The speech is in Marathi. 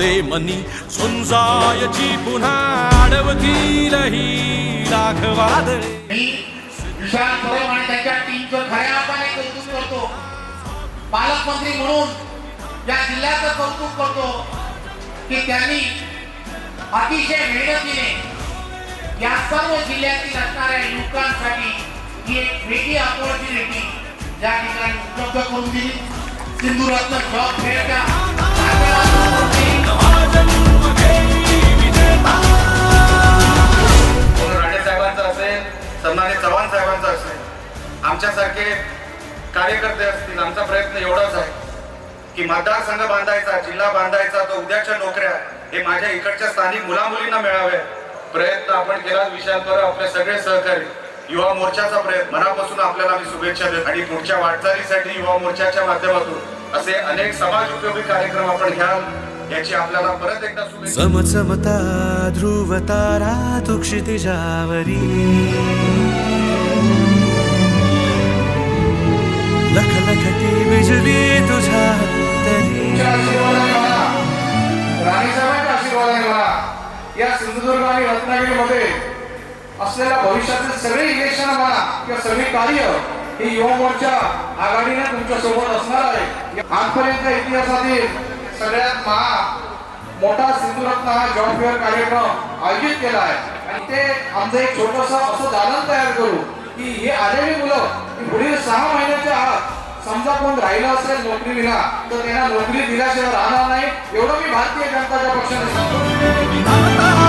होते मनी झुंजायची पुन्हा अडवतील ही लाख वादळे. विशाल परब आणि त्यांच्या टीमचं खऱ्या अर्थाने कौतुक करतो. पालकमंत्री म्हणून या जिल्ह्याचं कौतुक करतो की त्यांनी अतिशय मेहनतीने या सर्व जिल्ह्यातील असणाऱ्या युवकांसाठी ही एक वेगळी अपॉर्च्युनिटी या ठिकाणी उपलब्ध करून दिली. सिंधुरत्न जॉब फेअरच्या राणे साहेबांचा असेल, सन्मानित चव्हाण साहेबांचा असेल, आमच्यासारखे कार्यकर्ते असतील, आमचा प्रयत्न एवढाच आहे की मतदारसंघ बांधायचा, जिल्हा बांधायचा, तो उद्याच्या नोकऱ्या हे माझ्या इकडच्या स्थानिक मुलामुलींना मिळावे. प्रयत्न आपण केला. विशाल परब, आपले सगळे सहकारी, युवा मोर्चाचा प्रयत्न, मनापासून आपल्याला मी शुभेच्छा देतो. आणि पुढच्या वाटचालीसाठी युवा मोर्चाच्या माध्यमातून असे अनेक समाज उपयोगी कार्यक्रम आपण घ्याल याची आपल्याला परत एकदा शुभेच्छा. चमचमता ध्रुव तारा तू क्षितिजावरी, लख लखती बिजली तुझ्या तरी. राणीसाहेबांच्या आशीर्वादाने मला या सिंधुदुर्ग आणि रत्नागिरीमध्ये असलेल्या भविष्यातील सगळे इलेक्शन म्हणा किंवा सगळे कार्य ही युवा मोर्चा आघाडीने तुमच्या सोबत असणार आहे. आजपर्यंत इतिहासातील सगळ्यात मोठा सिंधुरत्न हा जॉब फेअर कार्यक्रम आयोजित केला आहे आणि ते आमचं एक छोटंसं असं दालन तयार करू की हे आलेली मुलं पुढील 6 महिन्याच्या आत समजा कोण राहिलं असेल नोकरी विना तर त्यांना नोकरी दिल्याशिवाय राहणार नाही, एवढं मी भारतीय जनता पक्षाने सांगतो.